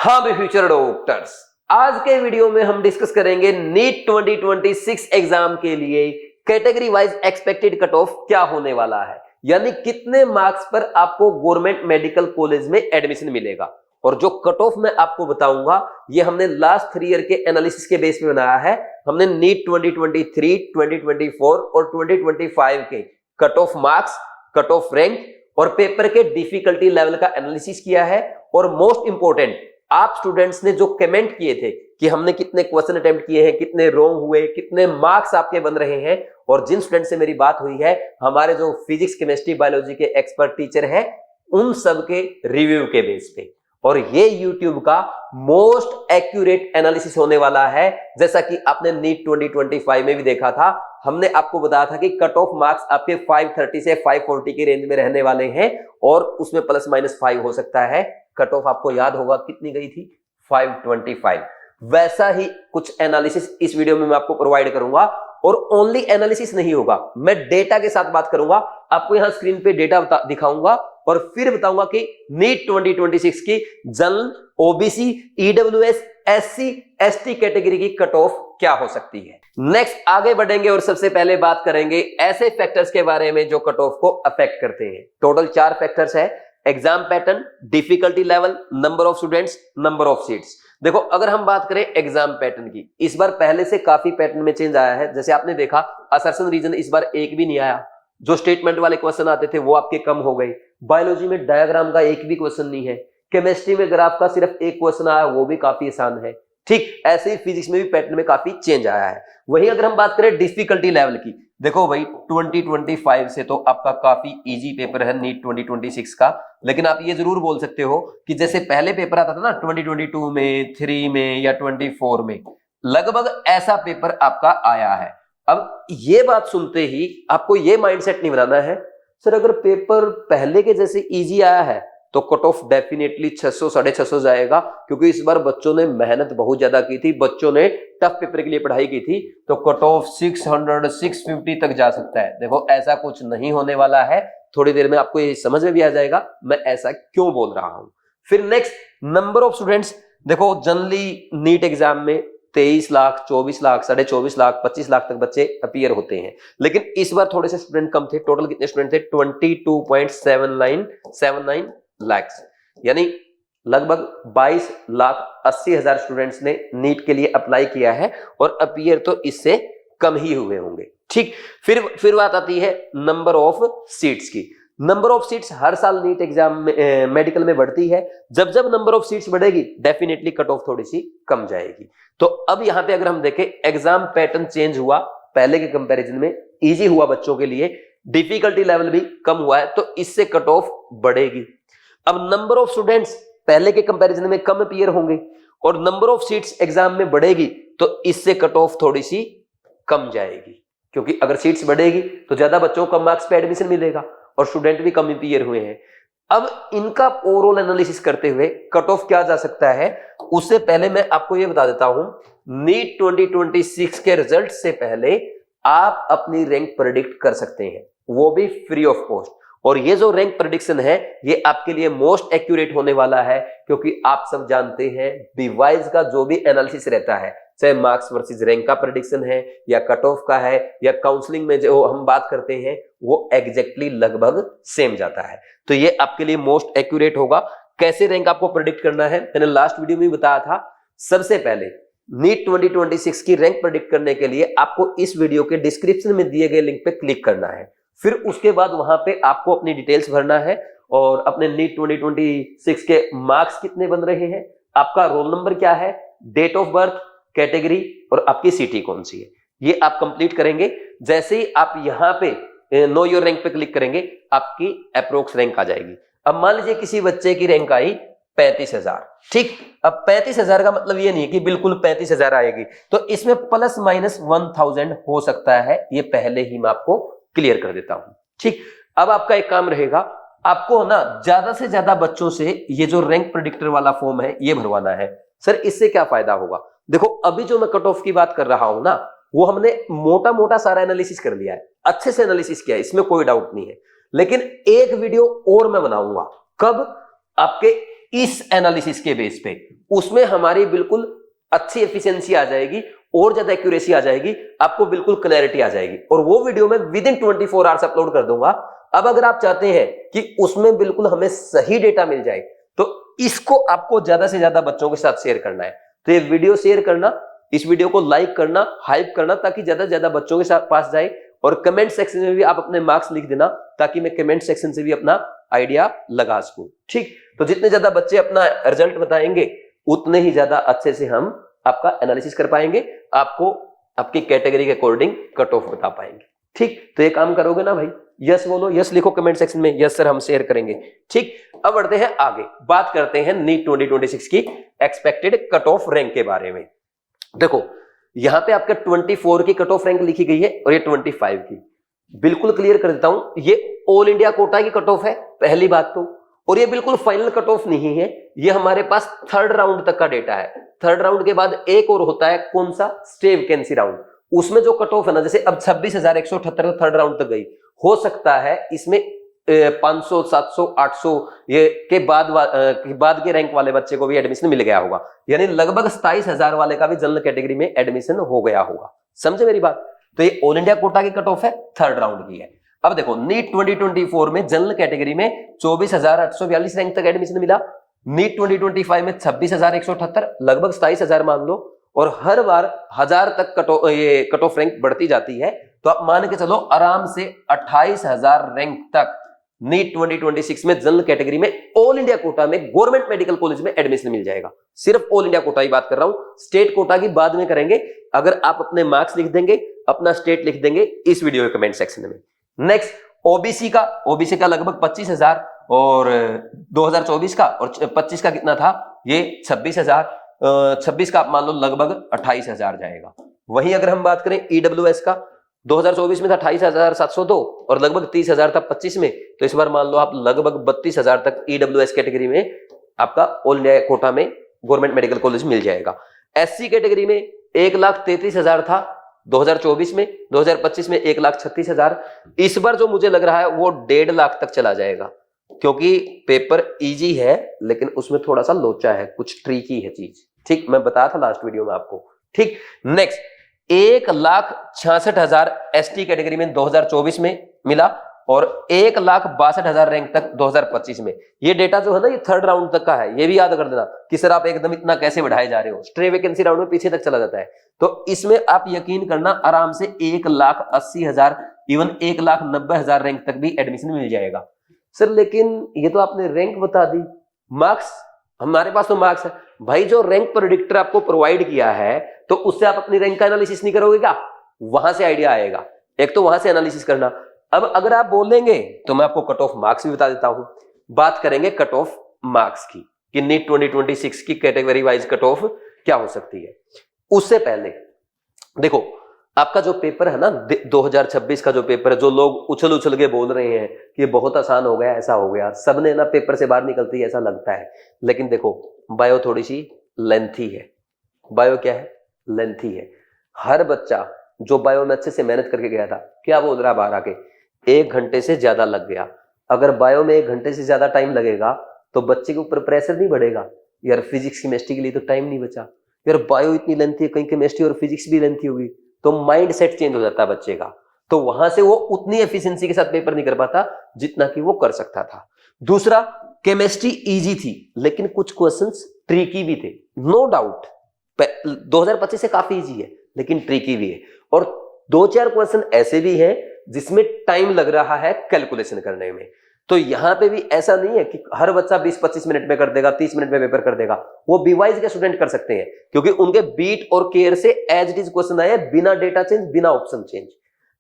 हाँ भी future doctors, आज के वीडियो में हम डिस्कस करेंगे नीट 2026 एग्जाम के लिए category wise expected cut off क्या होने वाला है, यानी कितने मार्क्स पर आपको गवर्नमेंट मेडिकल कॉलेज में एडमिशन मिलेगा। और जो कट ऑफ मैं आपको बताऊंगा ये हमने लास्ट 3 ईयर के एनालिसिस के बेस पे बनाया है। हमने नीट 2023, 2024 और 2025 के cut off marks, cut off rank और पेपर के डिफिकल्टी लेवल का एनालिसिस किया है। और मोस्ट इंपोर्टेंट, आप स्टूडेंट्स ने जो कमेंट किए थे कि हमने कितने क्वेश्चन अटेम्प्ट किए हैं, कितने रॉन्ग हुए, कितने मार्क्स आपके बन रहे हैं, और जिन स्टूडेंट से मेरी बात हुई है, हमारे जो फिजिक्स, केमिस्ट्री, बायोलॉजी के एक्सपर्ट टीचर हैं, उन सब के रिव्यू के बेस पे। और ये YouTube का मोस्ट एक्यूरेट एनालिसिस होने वाला है, जैसा कि आपने नीट 2025 में भी देखा था। हमने आपको बताया था कि कट ऑफ मार्क्स आपके 530 से 540 की रेंज में रहने वाले हैं और उसमें प्लस माइनस 5 हो सकता है। कट ऑफ आपको याद होगा कितनी गई थी, 525। वैसा ही कुछ एनालिसिस इस वीडियो में मैं आपको प्रोवाइड करूंगा। और ओनली एनालिसिस नहीं होगा, मैं डेटा के साथ बात करूंगा। आपको यहां स्क्रीन पे डेटा दिखाऊंगा और फिर बताऊंगा कि नीट 2026 की general, OBC, EWS, SC, ST category की कट ऑफ क्या हो सकती है। नेक्स्ट आगे बढ़ेंगे और सबसे पहले बात करेंगे ऐसे फैक्टर्स के बारे में जो कट ऑफ को अफेक्ट करते हैं। टोटल 4 फैक्टर्स है: exam pattern, difficulty level, number of students, number of seats. देखो, अगर हम बात करें एग्जाम पैटर्न की, इस बार पहले से काफी पैटर्न में चेंज आया है। जैसे आपने देखा, असर्शन रीजन इस बार एक भी नहीं आया। जो स्टेटमेंट वाले क्वेश्चन आते थे वो आपके कम हो गए। बायोलॉजी में डायग्राम का एक भी क्वेश्चन नहीं है। केमिस्ट्री में ग्राफ का सिर्फ एक क्वेश्चन आया, वो भी काफी आसान है। ठीक ऐसे ही फिजिक्स में भी पैटर्न में काफी चेंज आया है। वहीं अगर हम बात करें डिफिकल्टी लेवल की, देखो भाई 2025 से तो आपका काफी इजी पेपर है नीट 2026 का। लेकिन आप ये जरूर बोल सकते हो कि जैसे पहले पेपर आता था ना 2022 में, 3 में या 24 में, लगभग ऐसा पेपर आपका आया है। अब ये बात सुनते ही आपको ये माइंडसेट नहीं बनाना है सर अगर पेपर पहले के जैसे इजी आया है तो कट ऑफ डेफिनेटली 600 650 जाएगा, क्योंकि इस बार बच्चों ने मेहनत बहुत ज्यादा की थी, बच्चों ने टफ पेपर के लिए पढ़ाई की थी, तो कट ऑफ 600 650 तक जा सकता है। देखो, ऐसा कुछ नहीं होने वाला है। थोड़ी देर में आपको ये समझ में भी आ जाएगा मैं ऐसा क्यों बोल रहा हूं। फिर नेक्स्ट, नंबर ऑफ स्टूडेंट्स। देखो, जनरली नीट एग्जाम में 23 लाख, 24 लाख, 24.5 लाख, 25 लाख तक बच्चे अपीयर होते हैं, लेकिन इस बार थोड़े से स्टूडेंट कम थे। टोटल कितने स्टूडेंट थे? 22.79 लाख, यानी लगभग 22,80,000 स्टूडेंट्स ने नीट के लिए अप्लाई किया है और अपीयर तो इससे कम ही हुए होंगे। ठीक, फिर बात आती है नंबर ऑफ सीट्स की। नंबर ऑफ सीट्स हर साल नीट एग्जाम में मेडिकल में बढ़ती है। जब जब नंबर ऑफ सीट्स बढ़ेगी डेफिनेटली कट ऑफ थोड़ी सी कम जाएगी। तो अब यहां पे अगर हम देखें, एग्जाम पैटर्न चेंज हुआ, पहले के कंपैरिजन में इजी हुआ बच्चों के लिए, डिफिकल्टी लेवल भी कम हुआ है, तो इससे कट ऑफ बढ़ेगी। अब नंबर ऑफ स्टूडेंट्स पहले के कंपैरिजन में कम अपीयर होंगे और नंबर ऑफ सीट्स एग्जाम में बढ़ेगी, तो इससे कट ऑफ थोड़ी सी कम जाएगी, क्योंकि अगर सीट्स बढ़ेगी तो ज्यादा बच्चों को कम मार्क्स पे एडमिशन मिलेगा और स्टूडेंट भी कम अपीयर हुए हैं। अब इनका ओवरऑल एनालिसिस करते हुए कट ऑफ क्या जा सकता है, उससे पहले मैं आपको यह बता देता हूं, नीट 2026 के रिजल्ट से पहले आप अपनी रैंक प्रेडिक्ट कर सकते हैं, वो भी फ्री ऑफ कॉस्ट। और ये जो रैंक प्रेडिक्शन है ये आपके लिए मोस्ट एक्यूरेट होने वाला है, क्योंकि आप सब जानते हैं बीवाइज का जो भी एनालिसिस रहता है, चाहे मार्क्स वर्सेस रैंक का प्रेडिक्शन है या कट ऑफ का है या काउंसलिंग में जो हम बात करते हैं, वो एग्जैक्टली लगभग सेम जाता है। तो ये आपके लिए मोस्ट एक्यूरेट होगा। कैसे रैंक आपको प्रेडिक्ट करना है मैंने लास्ट वीडियो में बताया था। सबसे पहले नीट 2026 की रैंक प्रेडिक्ट करने के लिए आपको इस वीडियो के डिस्क्रिप्शन में दिए गए लिंक पे क्लिक करना है। फिर उसके बाद वहां पे आपको अपनी डिटेल्स भरना है और अपने नीट 2026 के मार्क्स कितने बन रहे हैं, आपका रोल नंबर क्या है, डेट ऑफ बर्थ, कैटेगरी और आपकी सिटी कौन सी है, ये आप कंप्लीट करेंगे। जैसे ही आप यहाँ पे नो योर रैंक पे क्लिक करेंगे, आपकी अप्रोक्स रैंक आ जाएगी। अब मान लीजिए किसी बच्चे की रैंक आई 35,000। ठीक, अब 35,000 का मतलब ये नहीं है कि बिल्कुल 35,000 आएगी, तो इसमें प्लस माइनस 1000 हो सकता है, ये पहले ही मैं आपको क्लियर कर देता हूं। ठीक, अब आपका एक काम रहेगा, आपको ना ज्यादा से ज्यादा बच्चों से ये जो रैंक प्रेडिक्टर वाला फॉर्म है ये भरवाना है। सर इससे क्या फायदा होगा? देखो, अभी जो मैं कट ऑफ की बात कर रहा हूं ना, वो हमने मोटा मोटा सारा एनालिसिस कर लिया है, अच्छे से एनालिसिस किया है, इसमें कोई डाउट नहीं है। लेकिन एक वीडियो और मैं बनाऊंगा, कब? आपके इस एनालिसिस के बेस पे, उसमें हमारी बिल्कुल अच्छी एफिशिएंसी आ जाएगी और ज्यादा एक्यूरेसी आ जाएगी, आपको बिल्कुल क्लैरिटी आ जाएगी। और वो वीडियो मैं विद इन 24 आवर्स अपलोड कर दूंगा। अब अगर आप चाहते हैं कि उसमें बिल्कुल हमें सही डेटा मिल जाए, तो इसको आपको ज्यादा से ज्यादा बच्चों के साथ शेयर करना है। तो ये वीडियो शेयर करना, इस वीडियो को लाइक करना, हाइप करना, ताकि ज्यादा से ज्यादा बच्चों के साथ पास जाए। और कमेंट सेक्शन में भी आप अपने मार्क्स लिख देना, ताकि मैं कमेंट सेक्शन से भी अपना आइडिया लगा सकूं। ठीक, तो जितने ज्यादा बच्चे अपना रिजल्ट बताएंगे, उतने ही ज्यादा अच्छे से हम आपका एनालिसिस कर पाएंगे, आपको आपकी कैटेगरी के अकॉर्डिंग कट ऑफ बता पाएंगे। ठीक, तो ये काम करोगे ना भाई? यस बोलो, यस लिखो कमेंट सेक्शन में, यस सर हम शेयर करेंगे। ठीक, अब बढ़ते हैं आगे, बात करते हैं नीट 2026 की एक्सपेक्टेड कट ऑफ रैंक के बारे में। देखो यहां पे आपका 24 की कट ऑफ रैंक लिखी गई है और ये 25 की। बिल्कुल क्लियर कर देता हूं, ये ऑल इंडिया कोटा की कट ऑफ है पहली बात तो, और ये बिल्कुल फाइनल कट ऑफ नहीं है, ये हमारे पास थर्ड राउंड तक का डेटा है। थर्ड राउंड के बाद एक और होता है, कौन सा? Stay vacancy round. उसमें जो कट ऑफ है ना, जैसे अब 26,178 थर्ड राउंड तक गई, हो सकता है इसमें 500, 700, 800 ये के बाद के रैंक वाले बच्चे को भी एडमिशन मिल गया होगा, यानी लगभग 27,000 वाले का भी जनरल कैटेगरी में एडमिशन हो गया होगा। समझे मेरी बात? तो ये ऑल इंडिया कोटा की कट ऑफ है, थर्ड राउंड की है। अब देखो नीट 2024 में जनरल कैटेगरी में 24,842 रैंक तक एडमिशन मिला। नीट 2025 में 26,178, लगभग 27,000 मान लो, और हर बार 1000 तक कट ऑफ रैंक बढ़ती जाती है। तो आप मान के चलो आराम से 28,000 रैंक तक नीट 2026 में जनरल कैटेगरी में ऑल इंडिया कोटा में गवर्नमेंट मेडिकल कॉलेज में एडमिशन मिल जाएगा। सिर्फ ऑल इंडिया कोटा की बात कर रहा हूं, स्टेट कोटा की बाद में करेंगे। अगर आप अपने मार्क्स लिख देंगे, अपना स्टेट लिख देंगे इस वीडियो के कमेंट सेक्शन में। नेक्स्ट ओबीसी का लगभग 25,000, और 2024 का और 25 का कितना था? ये 26,000। 26 का आप मान लो लगभग 28,000 जाएगा। वहीं अगर हम बात करें ईडब्ल्यूएस का, 2024 में था 28,702 और लगभग 30,000 था 25 में, तो इस बार मान लो आप लगभग 32,000 तक ईडब्ल्यूएस कैटेगरी में आपका ऑल इंडिया कोटा में गवर्नमेंट मेडिकल कॉलेज मिल जाएगा। एससी कैटेगरी में 1,33,000 था 2024 में, 2025 में 1,36,000। इस बार जो मुझे लग रहा है वो 1.5 लाख तक चला जाएगा, क्योंकि पेपर इजी है लेकिन उसमें थोड़ा सा लोचा है, कुछ ट्रिकी है चीज। ठीक, मैं बताया था लास्ट वीडियो में आपको। ठीक, नेक्स्ट 1,66,000 एसटी कैटेगरी में 2024 में मिला और 1,62,000 रैंक तक 2025 में। ये डेटा जो है ना, ये थर्ड राउंड तक का है, ये भी याद कर देना कि सर आप एकदम इतना कैसे बढ़ाए जा रहे हो, स्ट्रे वैकेंसी राउंड में पीछे तक चला जाता है। तो इसमें आप यकीन करना आराम से 1,80,000 इवन 1,90,000 रैंक तक भी एडमिशन मिल जाएगा। सर लेकिन ये तो आपने रैंक बता दी, मार्क्स? हमारे पास तो मार्क्स है भाई। जो रैंक प्रेडिक्टर आपको प्रोवाइड किया है, तो उससे आप अपनी रैंक का एनालिसिस नहीं करोगे क्या? वहां से आइडिया आएगा, एक तो वहां से एनालिसिस करना। अब अगर आप बोलेंगे तो मैं आपको कट ऑफ मार्क्स भी बता देता हूं। बात करेंगे कट ऑफ मार्क्स की कि नीट 2026 की कैटेगरी वाइज कट ऑफ क्या हो सकती है। उससे पहले देखो आपका जो पेपर है ना 2026 का जो पेपर है, जो लोग उछल उछल के बोल रहे हैं कि ये बहुत आसान हो गया, ऐसा हो गया, सबने ना पेपर से बाहर निकलती है ऐसा लगता है, लेकिन देखो बायो थोड़ी सी लेंथी है। बायो क्या है? लेंथी है। हर बच्चा जो बायो में अच्छे से मेहनत करके गया था, क्या बोल रहा बाहर आके? 1 घंटे से ज्यादा लग गया। अगर बायो में 1 घंटे से ज्यादा टाइम लगेगा तो बच्चे के ऊपर प्रेशर नहीं बढ़ेगा, यार फिजिक्स केमिस्ट्री के लिए तो टाइम नहीं बचा, यार बायो इतनी लेंथी है, कहीं केमिस्ट्री और फिजिक्स भी लेंथी होगी, तो माइंड सेट चेंज हो जाता है बच्चे का। तो वहां से वो उतनी एफिशिएंसी के साथ पेपर नहीं कर पाता जितना कि वो कर सकता था। दूसरा, केमिस्ट्री इजी थी लेकिन कुछ क्वेश्चंस ट्रिकी भी थे, नो डाउट। 2025 से काफी इजी है लेकिन ट्रिकी भी है, और 2-4 क्वेश्चन ऐसे भी हैं जिसमें टाइम लग रहा है कैलकुलेशन करने में। तो यहां पे भी ऐसा नहीं है कि हर बच्चा 20-25 मिनट में कर देगा, 30 मिनट में पेपर कर देगा। वो बीवाइज के स्टूडेंट कर सकते हैं, क्योंकि उनके बीट और केयर से एज इट इज क्वेश्चन आए, बिना डेटा चेंज, बिना ऑप्शन चेंज।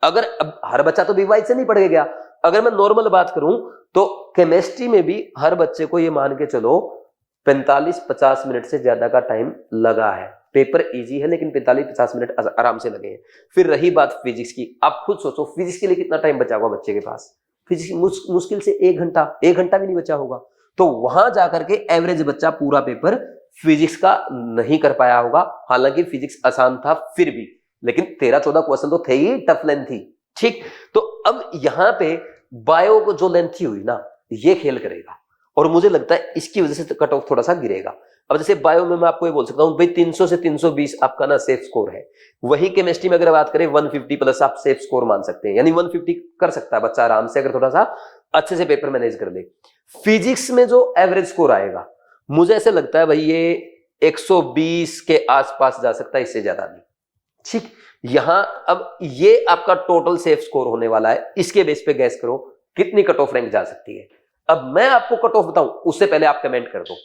अगर अब हर बच्चा तो बीवाइज से नहीं पढ़ के गया। अगर मैं नॉर्मल बात करूं तो केमिस्ट्री में भी हर बच्चे को ये मान के चलो 45-50 मिनट से ज्यादा का टाइम लगा है। पेपर इजी है लेकिन 45-50 मिनट आराम से लगे हैं। फिर रही बात फिजिक्स की, आप खुद सोचो फिजिक्स के लिए कितना टाइम बचा होगा बच्चे के पास? फिजिक्स मुश्किल से 1 घंटा भी नहीं बचा होगा। तो वहां जाकर के एवरेज बच्चा पूरा पेपर फिजिक्स का नहीं कर पाया होगा। हालांकि फिजिक्स आसान था फिर भी, लेकिन 13-14 क्वेश्चन तो थे ही टफ लेंथी। ठीक, तो अब यहां पे बायो को जो लेंथी हुई ना, ये खेल करेगा। और मुझे लगता है इसकी वजह से कट ऑफ थोड़ा सा गिरेगा। अब जैसे बायो में मैं आपको ये बोल सकता हूँ भाई 300 से 320 आपका ना सेफ स्कोर है। वही केमिस्ट्री में अगर बात करें 150 प्लस आप सेफ स्कोर मान सकते हैं, यानी 150 कर सकता है बच्चा आराम से, अगर थोड़ा सा अच्छे से पेपर मैनेज कर ले। फिजिक्स में जो एवरेज स्कोर आएगा मुझे ऐसे लगता है भाई ये 120 के आसपास जा सकता है, इससे ज्यादा नहीं। ठीक, यहां अब ये आपका टोटल सेफ स्कोर होने वाला है, इसके बेस पे गैस करो कितनी कट ऑफ रैंक जा सकती है। अब मैं आपको कट ऑफ बताऊं उससे पहले आप कमेंट कर दो,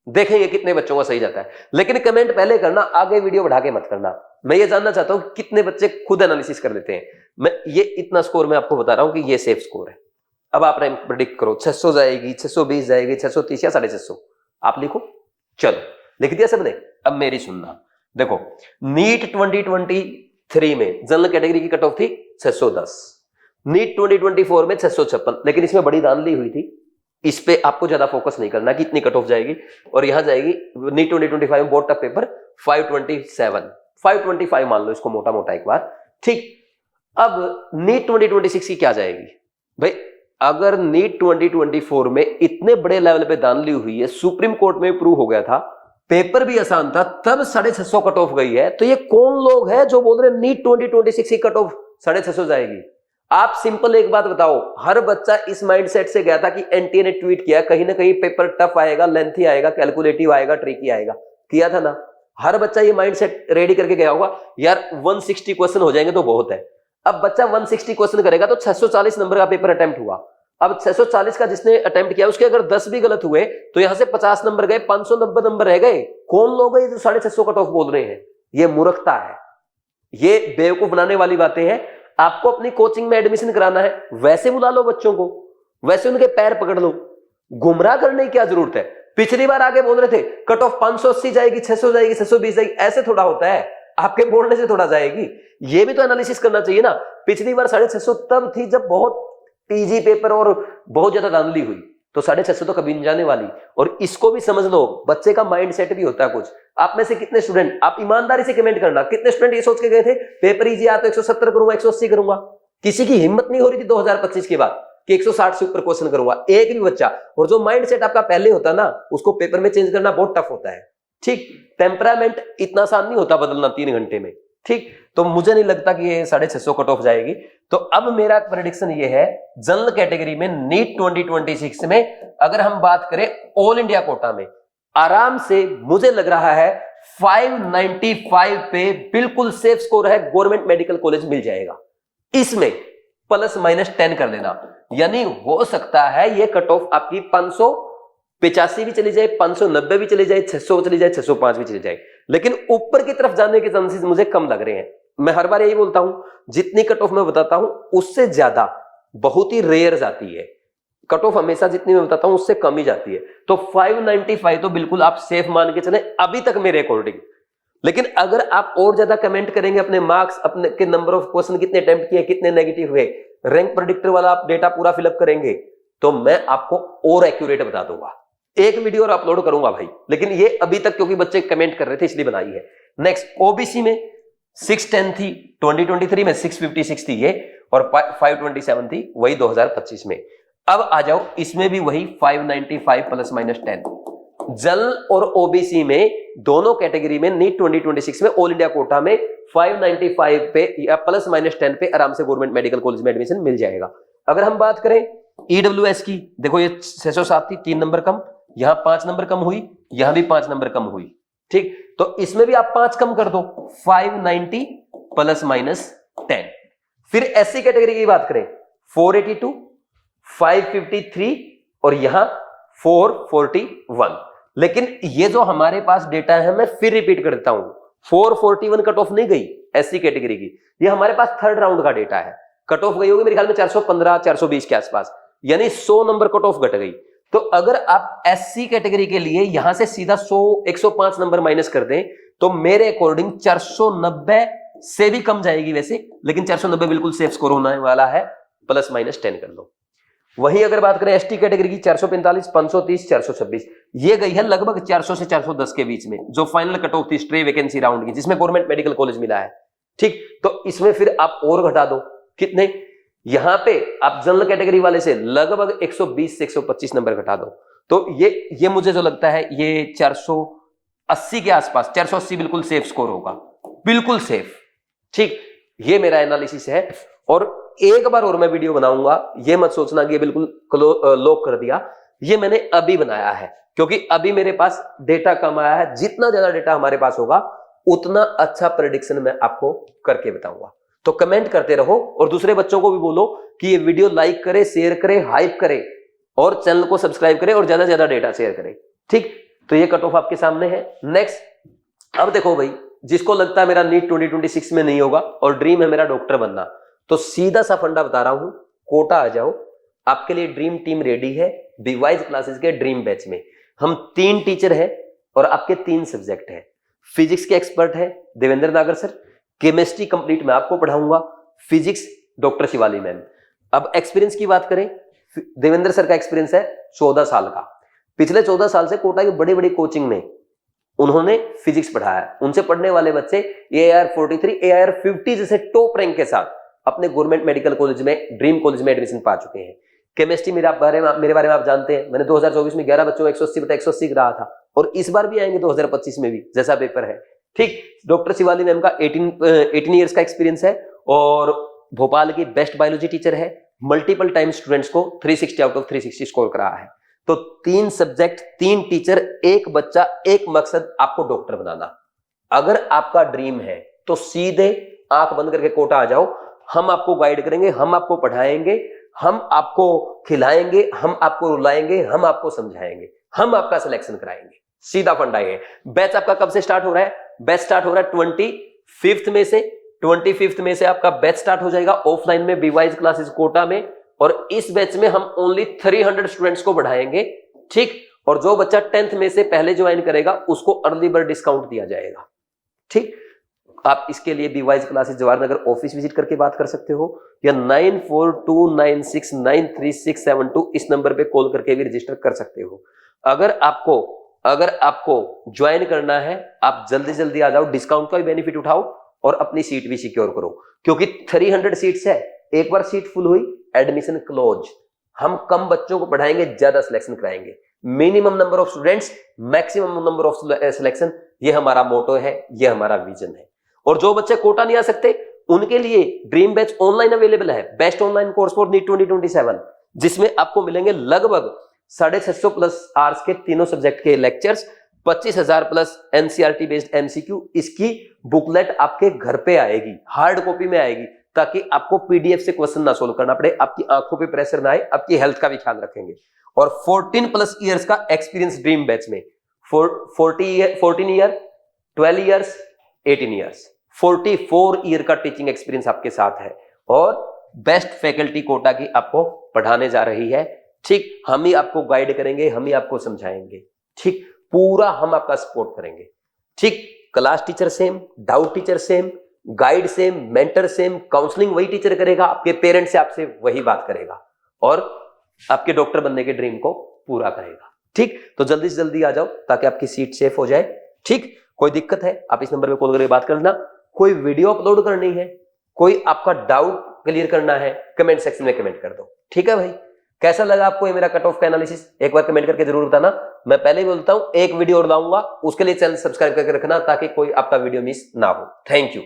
देखेंगे कितने बच्चों का सही जाता है। लेकिन कमेंट पहले करना, आगे वीडियो बढ़ा के मत करना। मैं ये जानना चाहता हूं कितने बच्चे खुद एनालिसिस कर लेते हैं। मैं ये इतना स्कोर मैं आपको बता रहा हूं कि ये सेफ स्कोर है। अब आप रैंक प्रेडिक्ट करो, 600 जाएगी, 620 जाएगी, 630 या 650, आप लिखो। चलो लिख दिया सबने। अब मेरी सुनना, देखो नीट 2023 में जनरल कैटेगरी की कट ऑफ थी 610, नीट 2024 में 656, लेकिन इसमें बड़ी धांधली हुई थी। इस पे आपको ज्यादा फोकस नहीं करना कि इतनी कट ऑफ जाएगी। और यहां जाएगी नीट 2025 में बोर्ड टफ पेपर 525 मान लो इसको मोटा मोटा एक बार। ठीक, अब नीट 2026 की क्या जाएगी भाई? अगर नीट 2024 में इतने बड़े लेवल पे धांधली हुई है, सुप्रीम कोर्ट में प्रूव हो गया था, पेपर भी आसान था, तब 650 कट ऑफ गई है, तो ये कौन लोग हैं जो बोल रहे हैं नीट 2026 की कट ऑफ 650 जाएगी? आप सिंपल एक बात बताओ, हर बच्चा इस माइंडसेट से गया था कि एनटीए ने ट्वीट किया कहीं ना कहीं पेपर टफ आएगा, लेंथी आएगा, कैलकुलेटिव आएगा, ट्रिकी आएगा, किया था ना? हर बच्चा ये माइंडसेट रेडी करके गया होगा यार 160 क्वेश्चन हो जाएंगे तो बहुत है। अब बच्चा 160 क्वेश्चन करेगा तो 640 नंबर का पेपर अटेम्प्ट हुआ। अब 640 का जिसने अटेम्प्ट किया उसके अगर 10 भी गलत हुए तो यहां से 50 नंबर गए, 590 नंबर रह गए। कौन लोग हैं जो 650 कट ऑफ बोल रहे हैं? ये मूर्खता है, ये बेवकूफ बनाने वाली बातें हैं। आपको अपनी कोचिंग में एडमिशन कराना है, वैसे बुला लो बच्चों को, वैसे उनके पैर पकड़ लो, गुमराह करने की क्या जरूरत है? पिछली बार आगे बोल रहे थे कट ऑफ 580 जाएगी, 600 जाएगी, 620 जाएगी, ऐसे थोड़ा होता है, आपके बोलने से थोड़ा जाएगी। ये भी तो एनालिसिस करना चाहिए ना। पिछली बार 650 तब थी जब बहुत इजी पेपर और बहुत ज्यादा धांधली हुई, तो 650 तो कभी नहीं जाने वाली। और इसको भी समझ लो, बच्चे का माइंड सेट भी होता है कुछ। आप में से कितने स्टूडेंट, आप ईमानदारी से कमेंट करना, कितने स्टूडेंट ये सोच के गए थे पेपर इजी आया तो 170 करूंगा, 180 करूंगा? किसी की हिम्मत नहीं हो रही थी 2025 के बाद कि 160 से ऊपर क्वेश्चन करूंगा, एक भी बच्चा। और जो माइंड सेट आपका पहले होता ना, उसको पेपर में चेंज करना बहुत टफ होता है। ठीक, टेम्परामेंट इतना आसान नहीं होता बदलना 3 घंटे में। ठीक, तो मुझे नहीं लगता कि ये 650 कट ऑफ जाएगी। तो अब मेरा प्रेडिक्शन ये है, जनरल कैटेगरी में नीट 2026 में अगर हम बात करें ऑल इंडिया कोटा में, आराम से मुझे लग रहा है 595 पे बिल्कुल सेफ स्कोर है, गवर्नमेंट मेडिकल कॉलेज मिल जाएगा। इसमें ±10 कर देना, यानी हो सकता है ये कट ऑफ आपकी 585 भी चली जाए, 590 भी चली जाए, 600 चली जाए, 605 भी चली जाए, लेकिन ऊपर की तरफ जाने के चांसेस मुझे कम लग रहे हैं। मैं हर बार यही बोलता हूं, जितनी कट ऑफ मैं बताता हूं उससे ज्यादा बहुत ही रेयर जाती है। कट ऑफ हमेशा जितनी मैं बताता हूं उससे कम ही जाती है। तो 595 तो बिल्कुल आप सेफ मान के चले अभी तक मेरे अकॉर्डिंग। लेकिन अगर आप और ज्यादा कमेंट करेंगे, अपने मार्क्स, अपने के नंबर ऑफ क्वेश्चन कितने अटेम्प्ट किए, कितने नेगेटिव हुए, रैंक प्रेडिक्टर वाला आप डेटा पूरा फिलअप करेंगे, तो मैं आपको और एक्यूरेट बता दूंगा। एक वीडियो और अपलोड करूंगा भाई, लेकिन ये अभी तक क्योंकि बच्चे कमेंट कर रहे थे इसलिए बनाई है। नेक्स्ट, ओबीसी में 610 थी 2023 में, 656 थी ये, और 527 थी वही 2025 में। अब आ जाओ, इसमें भी वही 595 ±10। जनरल और ओबीसी में दोनों कैटेगरी में नीट 2026 में ऑल इंडिया कोटा में 595 पे या ±10 पे आराम से गवर्नमेंट मेडिकल कॉलेज में एडमिशन मिल जाएगा। अगर हम बात करें ईडब्ल्यूएस की, देखो ये 607 थी, 3 नंबर कम, यहां 5 नंबर कम हुई, यहां भी 5 नंबर कम हुई। ठीक, तो इसमें भी आप 5 कम कर दो, 590 ±10। फिर एससी कैटेगरी की बात करें, 482, 553 और यहां 441। लेकिन ये जो हमारे पास डेटा है, मैं फिर रिपीट कर देता हूं, 441 कट ऑफ नहीं गई एससी कैटेगरी की, ये हमारे पास थर्ड राउंड का डेटा है। कट ऑफ गई होगी मेरे ख्याल में 415 420 के आसपास, यानी 100 नंबर कट ऑफ घट गई। तो अगर आप एससी कैटेगरी के लिए यहां से सीधा 105 नंबर माइनस कर दें, तो मेरे अकॉर्डिंग 490 से भी कम जाएगी वैसे, लेकिन 490 बिल्कुल सेफ स्कोर होने वाला है, ±10 कर लो। वहीं अगर बात करें एसटी कैटेगरी की, 445, 530, 426, ये गई है लगभग 400 से 410 के बीच में, जो फाइनल कट ऑफ थी स्ट्रे वैकेंसी राउंड की, जिसमें गवर्नमेंट मेडिकल कॉलेज मिला है। ठीक, तो इसमें फिर आप और घटा दो, कितने? यहां पे आप जनरल कैटेगरी वाले से लगभग 120 से 125 नंबर घटा दो, तो ये मुझे जो लगता है ये 480 के आसपास, 480 बिल्कुल सेफ स्कोर होगा, बिल्कुल सेफ। ठीक, ये मेरा एनालिसिस है। और एक बार और मैं वीडियो बनाऊंगा, ये मत सोचना कि ये बिल्कुल लॉक कर दिया, ये मैंने अभी बनाया है क्योंकि अभी मेरे पास डेटा कम आया है। जितना ज्यादा डेटा हमारे पास होगा उतना अच्छा प्रेडिक्शन मैं आपको करके बताऊंगा। तो कमेंट करते रहो और दूसरे बच्चों को भी बोलो कि ये वीडियो लाइक करे, शेयर करे, हाइप करे और चैनल को सब्सक्राइब करे और ज्यादा से ज्यादा डेटा शेयर करे। ठीक, तो ये कट ऑफ आपके सामने है। नेक्स्ट, अब देखो भाई, जिसको लगता है मेरा नीट 2026 में नहीं होगा और ड्रीम है मेरा डॉक्टर बनना, तो सीधा सा फंडा बता रहा हूं, कोटा आ जाओ, आपके लिए ड्रीम टीम रेडी है। बीवाइज क्लासेस के ड्रीम बैच में हम 3 टीचर हैं और आपके 3 सब्जेक्ट हैं। फिजिक्स के एक्सपर्ट है देवेंद्र नागर सर, केमिस्ट्री कंप्लीट मैं आपको पढ़ाऊंगा, फिजिक्स डॉक्टर शिवाली मैम। अब एक्सपीरियंस की बात करें, देवेंद्र सर का एक्सपीरियंस है 14 साल का। पिछले 14 साल से कोटा की बड़ी बड़ी कोचिंग में उन्होंने फिजिक्स पढ़ाया। उनसे पढ़ने वाले बच्चे AIR 43, AIR 50 जैसे टॉप रैंक के साथ अपने गवर्नमेंट मेडिकल कॉलेज में, ड्रीम कॉलेज में एडमिशन पा चुके हैं। केमिस्ट्री मेरे बारे में आप जानते हैं, मैंने 2024 में 11 बच्चों को 180/180 रहा था और इस बार भी आएंगे 2025 में भी, जैसा पेपर है। ठीक, डॉक्टर शिवाली मैम का 18 ईयर्स का एक्सपीरियंस है और भोपाल की बेस्ट बायोलॉजी टीचर है। मल्टीपल टाइम स्टूडेंट्स को 360 आउट ऑफ 360 स्कोर करा है। तो 3 सब्जेक्ट, 3 टीचर, 1 बच्चा, 1 मकसद, आपको डॉक्टर बनाना। अगर आपका ड्रीम है तो सीधे आंख बंद करके कोटा आ जाओ। हम आपको गाइड करेंगे, हम आपको पढ़ाएंगे, हम आपको खिलाएंगे, हम आपको रुलाएंगे, हम आपको समझाएंगे, हम आपका सिलेक्शन कराएंगे। सीधा फंडा है। बैच आपका कब से स्टार्ट हो रहा है? बैच स्टार्ट हो रहा है 25 में से। 25 में से आपका बैच स्टार्ट हो जाएगा ऑफलाइन में बीवाइज क्लासेस कोटा में। और इस बैच में हम ओनली 300 स्टूडेंट्स को बढ़ाएंगे। ठीक, और जो बच्चा 10th में से पहले ज्वाइन करेगा उसको अर्ली बर्ड डिस्काउंट दिया जाएगा। ठीक, आप इसके लिए बीवाइज classes Jawahar Nagar office visit करके बात कर सकते हो या 9429693672 इस नंबर पे कॉल करके भी रजिस्टर कर सकते हो। अगर आपको ज्वाइन करना है, आप जल्दी जल्दी आ जाओ, डिस्काउंट का भी बेनिफिट उठाओ और अपनी सीट भी सिक्योर करो क्योंकि 300 सीट्स है। एक बार सीट फुल हुई, एडमिशन क्लोज। हम कम बच्चों को पढ़ाएंगे, ज्यादा सिलेक्शन कराएंगे। Minimum number of students, maximum number of selection, ये हमारा मोटो है, ये हमारा विजन है। और जो बच्चे कोटा नहीं आ सकते उनके लिए ड्रीम बैच ऑनलाइन अवेलेबल है, best online course for NEET 2027, जिसमें आपको मिलेंगे लगभग 650 प्लस आवर्स के तीनों सब्जेक्ट के lectures, 25,000 plus NCERT based MCQ। इसकी बुकलेट आपके घर पे आएगी, हार्ड कॉपी में आएगी, ताकि आपको PDF से क्वेश्चन ना सोल्व करना पड़े, आपकी आंखों पे प्रेशर ना आए, आपकी हेल्थ का भी ख्याल रखेंगे। और 14 प्लस ईयर्स का एक्सपीरियंस ड्रीम बैच में, 14 ईयर, 12 ईयर्स, 18 ईयर्स, 44 ईयर का टीचिंग एक्सपीरियंस आपके साथ है और बेस्ट फैकल्टी कोटा की आपको पढ़ाने जा रही है। ठीक, हम ही आपको गाइड करेंगे, हम ही आपको समझाएंगे। ठीक, पूरा हम आपका सपोर्ट करेंगे। ठीक, class teacher same, doubt teacher same, guide same, mentor same, counselling वही टीचर करेगा, आपके पेरेंट्स से आपसे वही बात करेगा और आपके डॉक्टर बनने के ड्रीम को पूरा करेगा। ठीक, तो जल्दी से जल्दी आ जाओ ताकि आपकी सीट सेफ हो जाए। ठीक, कोई दिक्कत है आप इस नंबर पे कॉल करके बात कर लेना। कोई वीडियो अपलोड करनी है, कोई आपका डाउट क्लियर करना है, कमेंट सेक्शन में कमेंट कर दो। ठीक है भाई, कैसा लगा आपको ये मेरा कट ऑफ का एनालिसिस? एक बार कमेंट करके जरूर बताना। मैं पहले ही बोलता हूं, एक वीडियो और लाऊंगा, उसके लिए चैनल सब्सक्राइब करके रखना ताकि कोई आपका वीडियो मिस ना हो। Thank you.